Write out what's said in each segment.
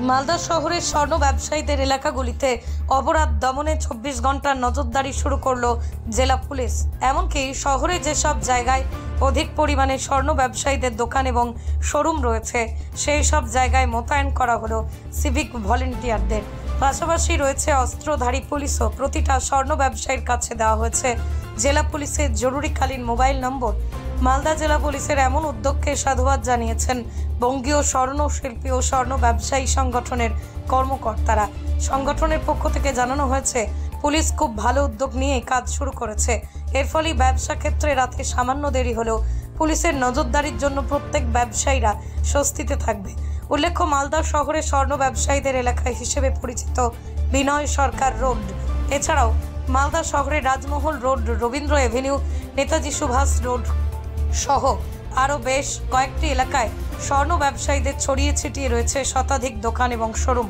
মালদা শহরের স্বর্ণ ব্যবসায়ীদের এলাকাগুলিতে অপরাধ দমনে 24 ঘন্টার নজরদারি শুরু করলো জেলা পুলিশ। এমনকি শহরে যেসব জায়গায় অধিক পরিমাণে স্বর্ণ ব্যবসায়ীদের দোকান এবং শোরুম রয়েছে সেই সব জায়গায় মোতায়েন করা হলো সিভিক ভলেন্টিয়ারদের। পাশাপাশি রয়েছে অস্ত্রধারী পুলিশও। প্রতিটা স্বর্ণ ব্যবসায়ীর কাছে দেওয়া হয়েছে জেলা পুলিশের জরুরিকালীন মোবাইল নম্বর। মালদা জেলা পুলিশের এমন উদ্যোগকে সাধুবাদ জানিয়েছেন বঙ্গীয় স্বর্ণ শিল্পী ও স্বর্ণ ব্যবসায়ী সংগঠনের কর্মকর্তারা। সংগঠনের পক্ষ থেকে জানানো হয়েছে, পুলিশ খুব ভালো উদ্যোগ নিয়ে কাজ শুরু করেছে। এর ফলে ব্যবসা ক্ষেত্রে রাতে সামান্য দেরি হলেও পুলিশের নজরদারির জন্য প্রত্যেক ব্যবসায়ীরা স্বস্তিতে থাকবে। উল্লেখ্য, মালদা শহরে স্বর্ণ ব্যবসায়ীদের এলাকা হিসেবে পরিচিত বিনয় সরকার রোড, এছাড়াও মালদা শহরের Rajmahal road, Rabindra avenue, Netaji Subhash road সহ আরও বেশ কয়েকটি এলাকায় স্বর্ণ ব্যবসায়ীদের ছড়িয়ে ছিটিয়ে রয়েছে শতাধিক দোকান এবং শোরুম।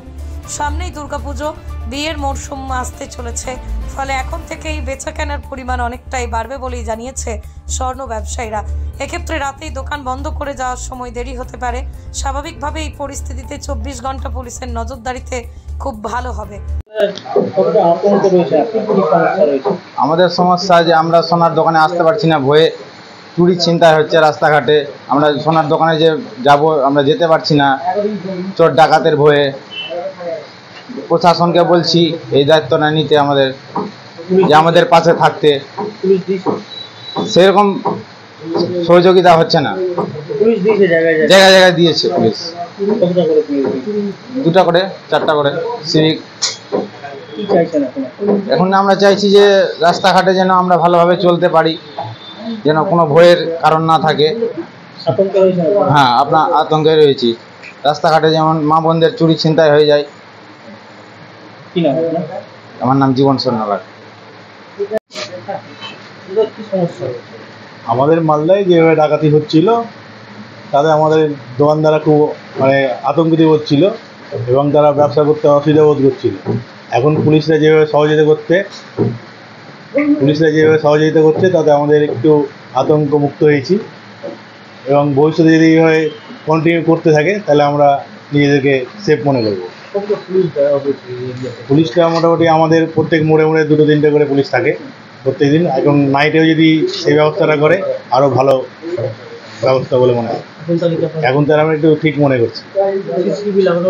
সামনেই দুর্গাপুজো, বিয়ের মরশুম আসতে চলেছে, ফলে এখন থেকেই বেচাকেনার পরিমাণ অনেকটাই বাড়বে বলেই জানিয়েছে স্বর্ণ ব্যবসায়ীরা। এক্ষেত্রে রাতেই দোকান বন্ধ করে যাওয়ার সময় দেরি হতে পারে। স্বাভাবিকভাবে এই পরিস্থিতিতে 24 ঘন্টা পুলিশের নজরদারিতে খুব ভালো হবে। আমাদের সমস্যা যে আমরা সোনার দোকানে আসতে পারছি না, ভয়ে চুরি ছিনতাই হচ্ছে রাস্তাঘাটে। আমরা সোনার দোকানে যে যাব আমরা যেতে পারছি না চোর ডাকাতের ভয়ে। প্রশাসনকে বলছি এই দায়িত্বটা নিতে, আমাদের যে আমাদের পাশে থাকতে। সেরকম সহযোগিতা হচ্ছে না। জায়গায় জায়গায় দিয়েছে পুলিশ, 2টা করে 4টা করে সিভিক। এখন আমরা চাইছি যে রাস্তাঘাটে যেন আমরা ভালোভাবে চলতে পারি, যেন কোনো ভয়ের কারণ না থাকে। হ্যাঁ, আপনার আতঙ্কে রয়েছি। রাস্তাঘাটে যেমন মা বোনদের চুরি ছিনতাই হয়ে যায়। আমার নাম জীবন সন্ন্যাল। আমাদের মালদায় যেভাবে ডাকাতি হচ্ছিল তাতে আমাদের দোকানদাররা খুব আতঙ্কিত হচ্ছিল এবং তারা ব্যবসা করতে অসুবিধা বোধ করছিল। এখন পুলিশরা যেভাবে সহযোগিতা করছে তাতে আমাদের একটু আতঙ্ক মুক্ত হয়েছি এবং ভবিষ্যতে যদি এইভাবে কন্টিনিউ করতে থাকে তাহলে আমরা নিজেদেরকে সেফ মনে করব। পুলিশটা মোটামুটি আমাদের প্রত্যেক মোড়ে 2-3টে করে পুলিশ থাকে প্রত্যেকদিন। এখন নাইটেও যদি সেই ব্যবস্থাটা করে আরও ভালো ব্যবস্থা বলে মনে হয়। এখন তার আমরা একটু ঠিক মনে করছি।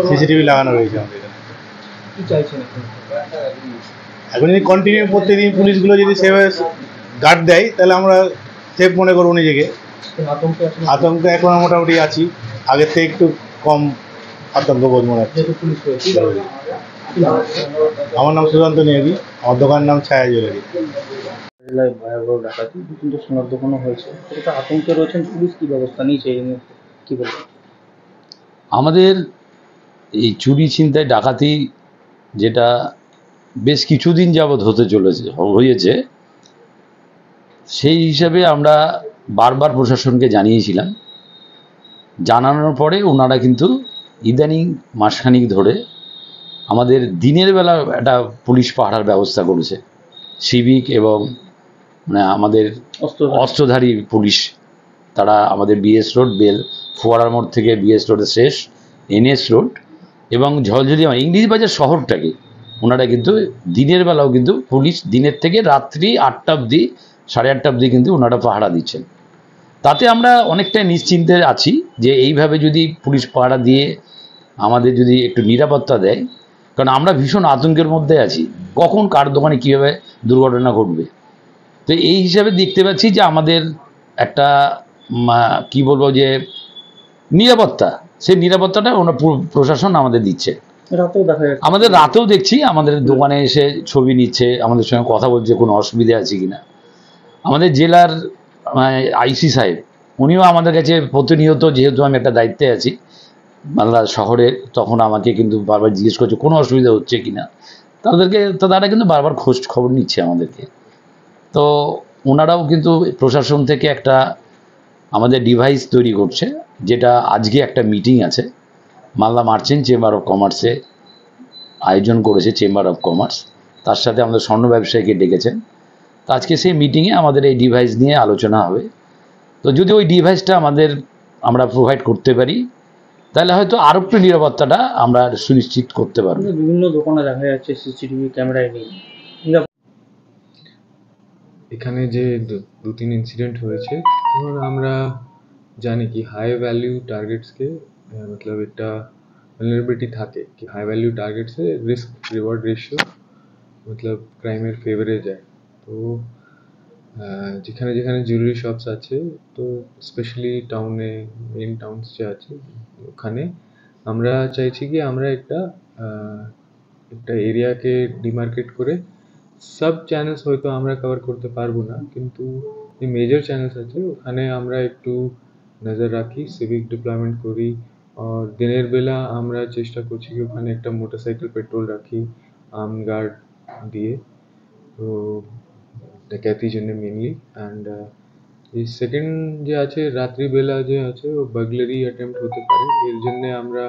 সিসিটিভি লাগানো রয়েছে আমাদের এখানে। এখন যদি কন্টিনিউ প্রত্যেকদিন পুলিশগুলো যদি সেভাবে গার্ড দেয় তাহলে আমরা সেফ মনে করবো নিজেকে। আতঙ্ক এখন মোটামুটি আছি, আগের থেকে একটু কম আতঙ্ক বোধ মনে হচ্ছে। আমার নাম সুশান্ত নিয়োগী, আমার দোকানের নাম ছায়া জুয়েলারি। ভয়াবহ ডাকাতি, 2-3টে সোনার দোকানও হয়েছে, সেটা আতঙ্কে রয়েছেন। পুলিশ কি ব্যবস্থা নিয়েছে এই মুহূর্তে, কি বলবেন? আমাদের এই চুরি ছিনতাই ডাকাতি যেটা বেশ কিছুদিন যাবৎ হয়েছে, সেই হিসাবে আমরা বারবার প্রশাসনকে জানিয়েছিলাম। জানানোর পরে ওনারা কিন্তু ইদানিং মাসখানিক ধরে আমাদের দিনের বেলা একটা পুলিশ পাহারার ব্যবস্থা করেছে। সিভিক এবং আমাদের অস্ত্রধারী পুলিশ, তারা আমাদের বিএস রোড, ফোয়ারার মোড় থেকে বিএস রোডের শেষ এনএস রোড এবং ঝলঝলি ইংলিশ বাজার শহরটাকে ওনারা কিন্তু দিনের বেলাও কিন্তু পুলিশ দিনের থেকে রাত্রি 8টা অবধি, 8:30 অবধি কিন্তু ওনারা পাহারা দিচ্ছেন। তাতে আমরা অনেকটাই নিশ্চিন্তে আছি যে এইভাবে যদি পুলিশ পাহারা দিয়ে আমাদের যদি একটু নিরাপত্তা দেয়, কারণ আমরা ভীষণ আতঙ্কের মধ্যে আছি কখন কার দোকানে কীভাবে দুর্ঘটনা ঘটবে। তো এই হিসাবে দেখতে পাচ্ছি যে আমাদের একটা কি বলবো যে নিরাপত্তা, সেই নিরাপত্তাটা ওনার প্রশাসন আমাদের দিচ্ছে। আমাদের রাতেও দেখছি আমাদের দোকানে এসে ছবি নিচ্ছে, আমাদের সঙ্গে কথা বলছে কোনো অসুবিধা আছে কিনা। আমাদের জেলার আইসি সাহেব উনিও আমাদের কাছে প্রতিনিয়ত, যেহেতু আমি একটা দায়িত্বে আছি মালদা শহরে, তখন আমাকে কিন্তু বারবার জিজ্ঞেস করছে কোনো অসুবিধা হচ্ছে কিনা। তারা কিন্তু বারবার খোঁজ খবর নিচ্ছে আমাদেরকে। তো ওনারাও কিন্তু প্রশাসন থেকে একটা আমাদের ডিভাইস তৈরি করছে, যেটা আজকে একটা মিটিং আছে মালদা মার্চেন্ট চেম্বার অফ কমার্সে আয়োজন করেছে চেম্বার অফ কমার্স, তার সাথে আমাদের স্বর্ণ ব্যবসায়ীকে ডেকেছেন। তো আজকে সেই মিটিংয়ে আমাদের এই ডিভাইস নিয়ে আলোচনা হবে। তো যদি ওই ডিভাইসটা আমরা প্রোভাইড করতে পারি তাহলে হয়তো আরও একটু নিরাপত্তাটা আমরা সুনিশ্চিত করতে পারবো। বিভিন্ন দোকানে দেখা যাচ্ছে সিসিটিভি ক্যামেরায় নেই। এখানে যে দু তিন ইনসিডেন্ট হয়েছে, তখন আমরা জানি কি হাই ভ্যালু টার্গেটসকে মতলব একটা vulnerability থাকে कि हाई वैल्यू टारगेट से रिस्क रिवॉर्ड रेशियो मतलब ক্রাইমের ফেভারে যায়। তো যেখানে যেখানে জুয়েলারি শপস আছে, তো স্পেশালি টাউনে মেন টাউনস যে আছে ওখানে আমরা চাইছি কি আমরা একটা এরিয়াকে ডিমার্কেট করে সব চ্যানেলস হয়তো আমরা কভার করতে পারবো না, কিন্তু যে মেজর চ্যানেলস আছে ওখানে আমরা একটু নজর রাখি, সিভিক ডিপ্লয়মেন্ট করি। আর দিনের বেলা আমরা চেষ্টা করছি কি ওখানে একটা মোটরসাইকেল পেট্রোল রাখি আর্ম গার্ড দিয়ে, তো ডাকাতির জন্য মেনলি। অ্যান্ড এই সেকেন্ড যে আছে রাত্রিবেলা যে আছে ও বার্গলারি অ্যাটেম্প্ট হতে পারে, এর জন্য আমরা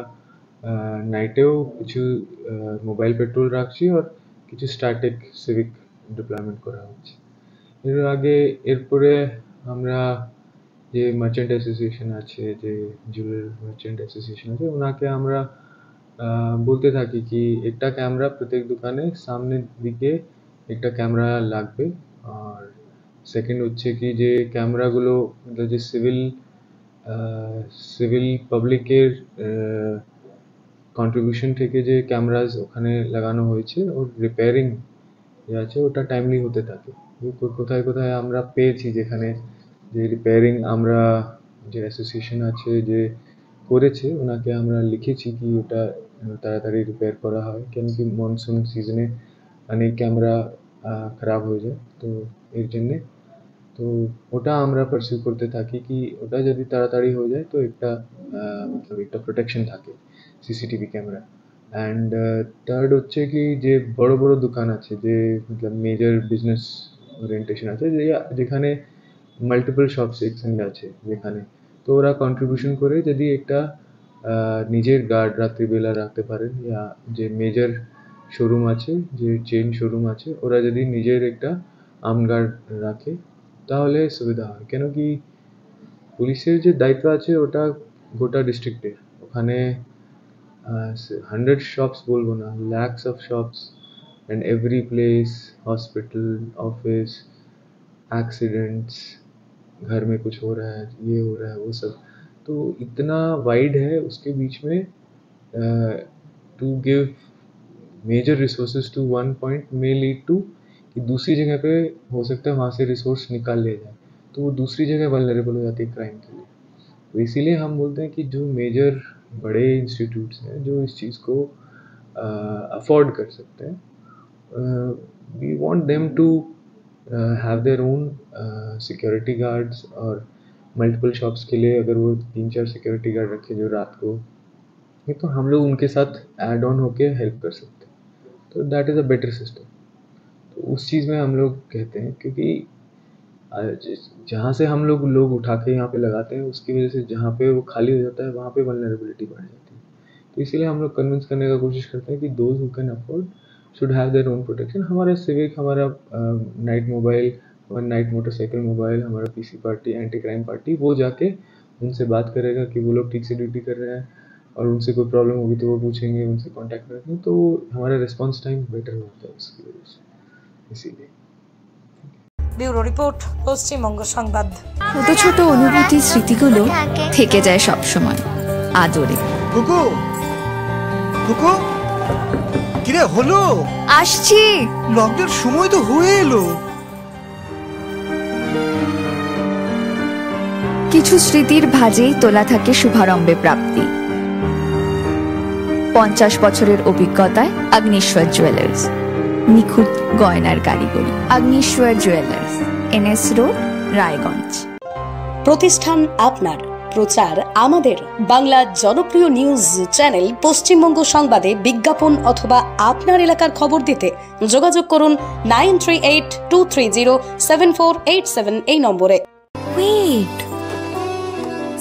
নাইটেও কিছু মোবাইল পেট্রোল রাখছি আর কিছু স্ট্যাটিক সিভিক ডিপ্লয়মেন্ট করা হচ্ছে। এরপরে আমরা যে মার্চেন্ট অ্যাসোসিয়েশন আছে, যে জুয়েলারি মার্চেন্ট অ্যাসোসিয়েশন আছে, ওনাকে আমরা বলতে থাকি কি একটা ক্যামেরা প্রত্যেক দোকানে সামনের দিকে একটা ক্যামেরা লাগবে। আর সেকেন্ড হচ্ছে কি যে ক্যামেরাগুলো যে সিভিল পাবলিকের কন্ট্রিবিউশন থেকে যে ক্যামেরাজ ওখানে লাগানো হয়েছে ওর রিপেয়ারিং যে আছে ওটা টাইমলি হতে থাকে। কোথায় কোথায় আমরা পেয়েছি যেখানে যে রিপেয়ারিং আমরা যে অ্যাসোসিয়েশন আছে যে করেছে ওনাকে আমরা লিখেছি কি ওটা তাড়াতাড়ি রিপেয়ার করা হয়, কেন কি মনসুন সিজনে অনেক ক্যামেরা খারাপ হয়ে যায়। তো এর জন্যে তো ওটা আমরা পারসিউ করতে থাকি কি ওটা যদি তাড়াতাড়ি হয়ে যায় তো একটা মতলব একটা প্রোটেকশন থাকে সিসিটিভি ক্যামেরা। অ্যান্ড থার্ড হচ্ছে কি যে বড় বড় দোকান আছে যে মতলব মেজর বিজনেস ওরিয়েন্টেশন আছে যেখানে মাল্টিপল শপস একসঙ্গে আছে যেখানে, তো ওরা কন্ট্রিবিউশন করে যদি একটা নিজের গার্ড রাত্রিবেলা রাখতে পারেন, ইয়া যে মেজর শোরুম আছে যে চেইন শোরুম আছে ওরা যদি নিজের একটা আর্ম গার্ড রাখে তাহলে সুবিধা হয়। কেন কি পুলিশের যে দায়িত্ব আছে ওটা গোটা ডিস্ট্রিক্টের, ওখানে 100 শপস বলবো না, lakhs of shops and every place, hospital, office, accidents, घर में कुछ हो रहा है, ये हो रहा है, वो सब, तो इतना वाइड है उसके बीच में to give major resources to one point may lead to कि दूसरी जगह पे हो सकता है वहाँ से रिसोर्स निकाल लिया जाए, तो वो दूसरी जगह वल्नरेबल हो जाती है क्राइम के लिए। तो इसीलिए हम बोलते हैं कि जो मेजर बड़े इंस्टीट्यूट्स हैं जो इस चीज़ को अफोर्ड कर सकते हैं, we want them to have their own security guards. और मल्टीपल शॉप्स के लिए अगर वो 3-4 सिक्योरिटी गार्ड रखे जो रात को, ये तो हम लोग उनके साथ ऐड ऑन होके हेल्प कर सकते हैं, तो that is a better system. तो उस चीज़ में हम लोग कहते हैं क्योंकि जहाँ से हम लोग उठा के यहाँ पे लगाते हैं उसकी वजह से जहाँ पे वो खाली हो जाता है वहाँ पे वल्नरेबिलिटी बढ़ जाती है। तो इसीलिए हम लोग कन्विंस करने का कोशिश करते हैं कि those who can afford should have their own protection. हमारा सिविक, हमारा नाइट मोबाइल, हमारा नाइट मोटरसाइकिल मोबाइल, हमारा PC party, anti crime party, वो जाके उनसे बात करेगा कि वो लोग ठीक से ड्यूटी कर रहे हैं, और उनसे कोई प्रॉब्लम होगी तो वो पूछेंगे, उनसे कॉन्टैक्ट करेंगे, तो हमारा रिस्पॉन्स टाइम बेटर होता है उसकी वजह से, इसीलिए। ব্যুরো রিপোর্ট, পশ্চিমবঙ্গ সংবাদ। ছোট ছোট অনুভূতি স্মৃতিগুলো থেকে যায় সব সময় আদরে। কুকু কুকু কিরে হলো? আসছি। লকডাউন সময় তো হয়ে এলো। কিছু স্মৃতির ভাজেই তোলা থাকে শুভারম্ভে প্রাপ্তি। 50 বছরের অভিজ্ঞতায় আগ্নেশ্বর জুয়েলার্স, নিখুঁত গয়নার কারিগরি। Agneshwar jewellers, NS road, Raiganj. প্রতিষ্ঠান আপনার, প্রচার আমাদের। বাংলা জনপ্রিয় নিউজ চ্যানেল পশ্চিমবঙ্গ সংবাদে বিজ্ঞাপন অথবা আপনার এলাকার খবর দিতে যোগাযোগ করুন 9382307487 এই নম্বরে। Wait,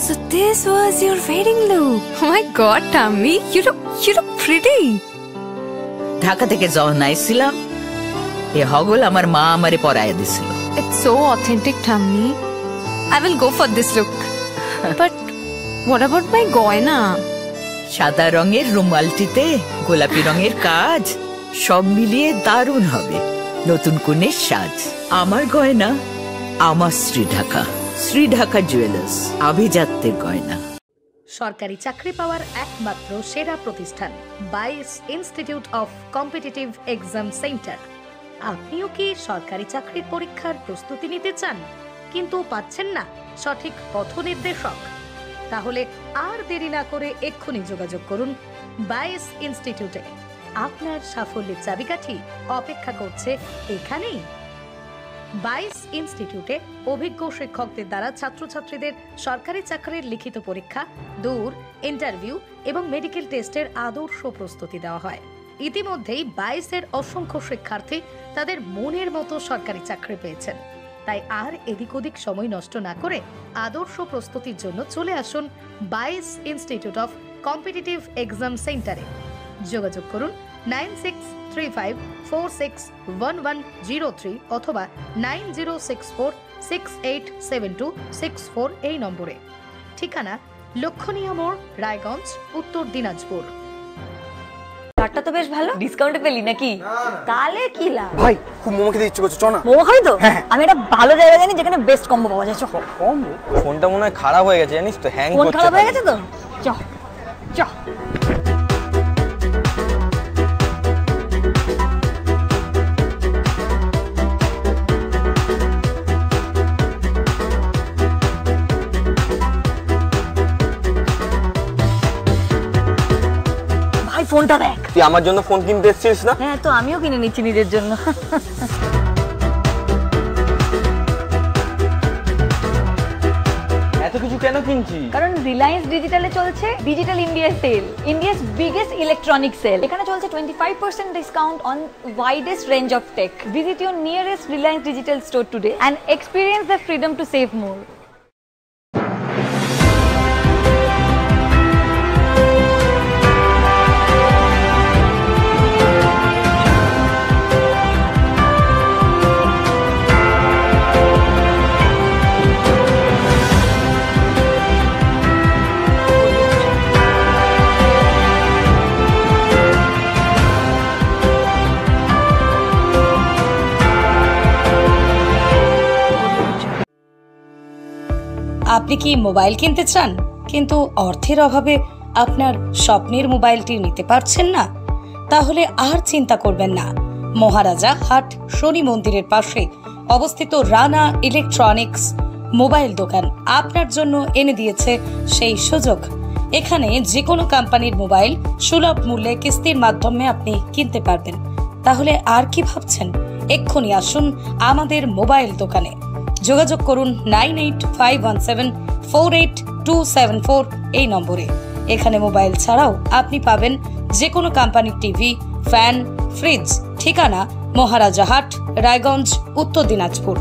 so this was your wedding look? Oh my God, Tammy, you look pretty. Dhaka থেকে যখন আইছিলাম এ হগল আমার মা আমারে পরায় দিছিল। It's so authentic, Tammy. I will go for this look. But what about my goina? সাদা রঙের রুমালটিতে গোলাপি রঙের কাজ, সব মিলিয়ে দারুণ হবে নতুন কনের সাজ। আমার গয়না, আমার শ্রীঢাকা। শ্রীঢাকা জুয়েলার্স, আভিজাত্যের গয়না। সরকারি চাকরি পাওয়ার একমাত্র সেরা প্রতিষ্ঠান 22 institute of competitive exam centre. আপনিও কি সরকারি চাকরির পরীক্ষার প্রস্তুতি নিতে চান কিন্তু পাচ্ছেন না সঠিক পথ নির্দেশক? তাহলে আর দেরি না করে এক্ষুনি যোগাযোগ করুন 22 ইনস্টিটিউটে। আপনার সাফল্যের চাবিকাঠি অপেক্ষা করছে এখানেই। 22 ইনস্টিটিউটে অভিজ্ঞ শিক্ষকদের দ্বারা ছাত্রছাত্রীদের সরকারি চাকরির লিখিত পরীক্ষা, দূর ইন্টারভিউ এবং মেডিকেল টেস্টের আদর্শ প্রস্তুতি দেওয়া হয়। ইতিমধ্যেই 22-এর অসংখ্য শিক্ষার্থী তাদের মনের মতো সরকারি চাকরি পেয়েছেন। তাই আর এদিক ওদিক সময় নষ্ট না করে আদর্শ প্রস্তুতির জন্য চলে আসুন 22 ইনস্টিটিউট অফ কম্পিটিটিভ এক্সাম সেন্টারে। যোগাযোগ করুন 9635461103 অথবা 9064687264 এই নম্বরে। ঠিকানা লক্ষণীয় মোড়, রায়গঞ্জ, উত্তর দিনাজপুর। কার্ডটা তো বেশ ভালো, ডিসকাউন্টে পেলি নাকি? তাহলে কি লাভ ভাই, খুব মোমো খেতে ইচ্ছে করছে, চ না। মোমো খাবি তো? আমি একটা ভালো জায়গা জানি যেখানে বেস্ট কম্বো পাওয়া যায়। চ। কম্বো? ফোনটা মনে হয় খারাপ হয়ে গেছে, জানিস তো, হ্যাং করছে। ফোন খারাপ হয়ে গেছে তো? চ চ। ফোনটা দেখ। তুই আমার জন্য ফোন কিনতে এসেছিস না? হ্যাঁ, তো আমিও কিনে নিচ্ছি নিজের জন্য। এত কিছু কেন কিনছিস? কারণ রিলায়েন্স ডিজিটালে চলছে digital India sale, India's biggest electronic sale. এখানে চলছে 25% discount on widest range of tech. Visit your nearest Reliance Digital store today and experience the freedom to save more. আপনি কি মোবাইল কিনতে চান কিন্তু অর্থের অভাবে আপনার স্বপ্নের মোবাইলটি নিতে পারছেন না? তাহলে আর চিন্তা করবেন না। মহারাজা হাট শনি মন্দিরের পাশে অবস্থিত রানা ইলেকট্রনিক্স মোবাইল দোকান আপনার জন্য এনে দিয়েছে সেই সুযোগ। এখানে যে কোনো কোম্পানির মোবাইল সুলভ মূল্যে কিস্তির মাধ্যমে আপনি কিনতে পারবেন। তাহলে আর কি ভাবছেন? এক্ষুনি আসুন আমাদের মোবাইল দোকানে। যোগাযোগ করুন 9851748274 এই নম্বরে। এখানে মোবাইল ছাড়াও আপনি পাবেন যে কোনো কোম্পানির টিভি, ফ্যান, ফ্রিজ। ঠিকানা মহারাজা হাট, রায়গঞ্জ, উত্তর দিনাজপুর।